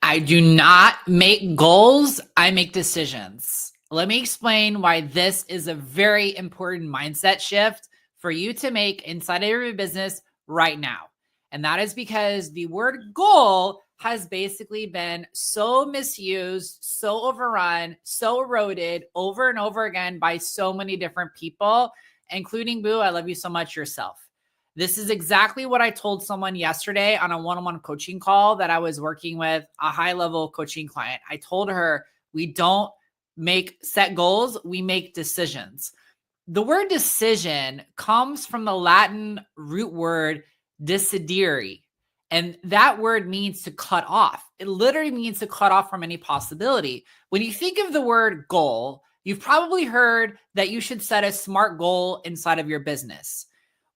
I do not make goals, I make decisions. Let me explain why this is a very important mindset shift for you to make inside of your business right now. And that is because the word goal has basically been so misused, so overrun, so eroded over and over again by so many different people, including Boo, I love you so much yourself. This is exactly what I told someone yesterday on a one-on-one coaching call that I was working with a high-level coaching client. I told her, we don't set goals, we make decisions. The word decision comes from the Latin root word decidere, and that word means to cut off. It literally means to cut off from any possibility. When you think of the word goal, you've probably heard that you should set a SMART goal inside of your business.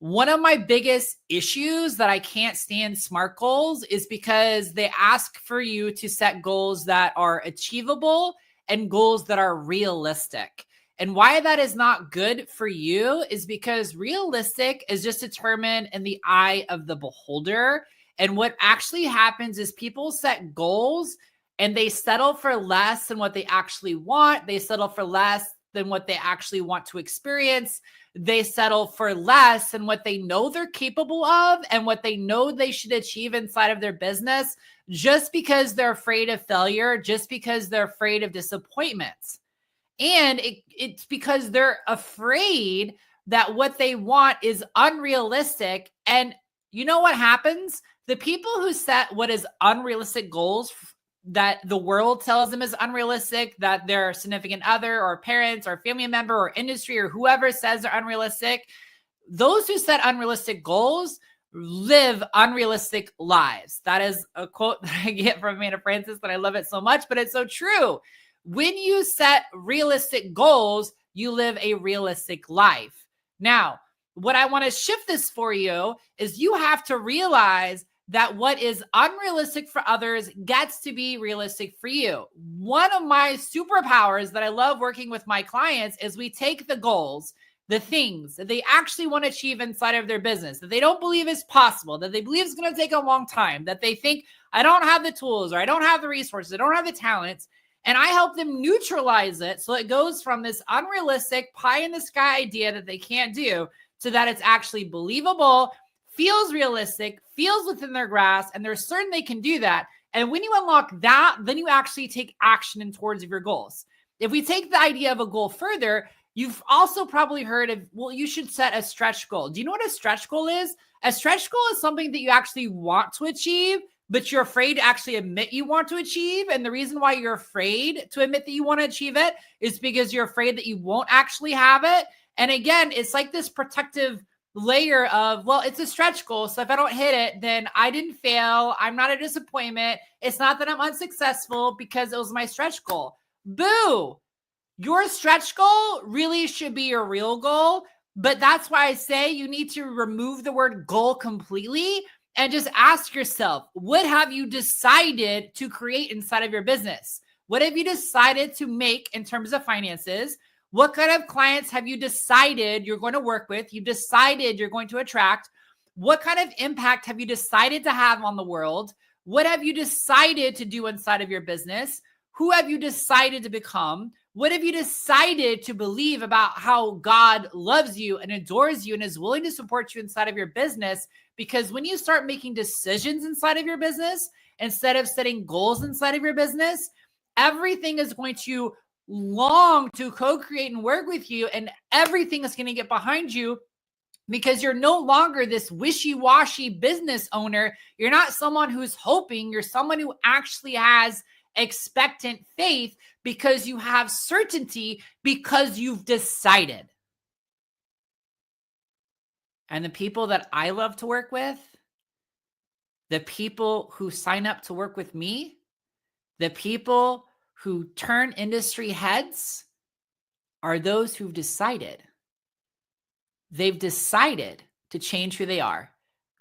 One of my biggest issues that I can't stand SMART goals is because they ask for you to set goals that are achievable and goals that are realistic. And why that is not good for you is because realistic is just determined in the eye of the beholder. And what actually happens is people set goals and they settle for less than what they actually want. They settle for less than what they actually want to experience. They settle for less than what they know they're capable of and what they know they should achieve inside of their business, just because they're afraid of failure, just because they're afraid of disappointments. And it's because they're afraid that what they want is unrealistic. And you know what happens? The people who set what is unrealistic goals that the world tells them is unrealistic, that their significant other or parents or family member or industry or whoever says they're unrealistic, those who set unrealistic goals live unrealistic lives. That is a quote that I get from Amanda Frances, but I love it so much, but it's so true. When you set realistic goals, you live a realistic life. Now, what I want to shift this for you is you have to realize that what is unrealistic for others gets to be realistic for you. One of my superpowers that I love working with my clients is we take the goals, the things that they actually want to achieve inside of their business, that they don't believe is possible, that they believe is going to take a long time, that they think, I don't have the tools, or I don't have the resources, I don't have the talents. And I help them neutralize it so it goes from this unrealistic pie in the sky idea that they can't do to that it's actually believable, feels realistic, feels within their grasp, and they're certain they can do that. And when you unlock that, then you actually take action in towards of your goals. If we take the idea of a goal further, you've also probably heard of, well, you should set a stretch goal. Do you know what a stretch goal is? A stretch goal is something that you actually want to achieve, but you're afraid to actually admit you want to achieve. And the reason why you're afraid to admit that you want to achieve it is because you're afraid that you won't actually have it. And again, it's like this protective layer of, well, it's a stretch goal. So if I don't hit it, then I didn't fail. I'm not a disappointment. It's not that I'm unsuccessful because it was my stretch goal. Boo! Your stretch goal really should be your real goal. But that's why I say you need to remove the word goal completely and just ask yourself, what have you decided to create inside of your business? What have you decided to make in terms of finances? What kind of clients have you decided you're going to work with? You've decided you're going to attract. What kind of impact have you decided to have on the world? What have you decided to do inside of your business? Who have you decided to become? What have you decided to believe about how God loves you and adores you and is willing to support you inside of your business? Because when you start making decisions inside of your business, instead of setting goals inside of your business, everything is going to long to co-create and work with you, and everything is going to get behind you because you're no longer this wishy-washy business owner. You're not someone who's hoping. You're someone who actually has expectant faith because you have certainty because you've decided. And the people that I love to work with, the people who sign up to work with me, the people who turn industry heads are those who've decided. They've decided to change who they are.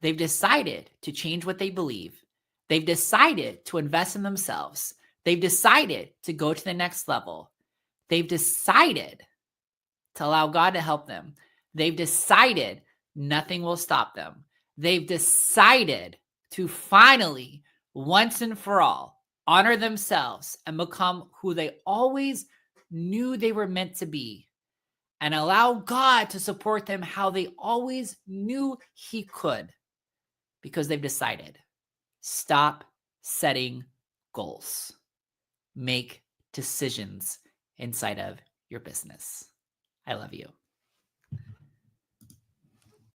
They've decided to change what they believe. They've decided to invest in themselves. They've decided to go to the next level. They've decided to allow God to help them. They've decided nothing will stop them. They've decided to finally, once and for all, honor themselves, and become who they always knew they were meant to be, and allow God to support them how they always knew He could, because they've decided. Stop setting goals. Make decisions inside of your business. I love you.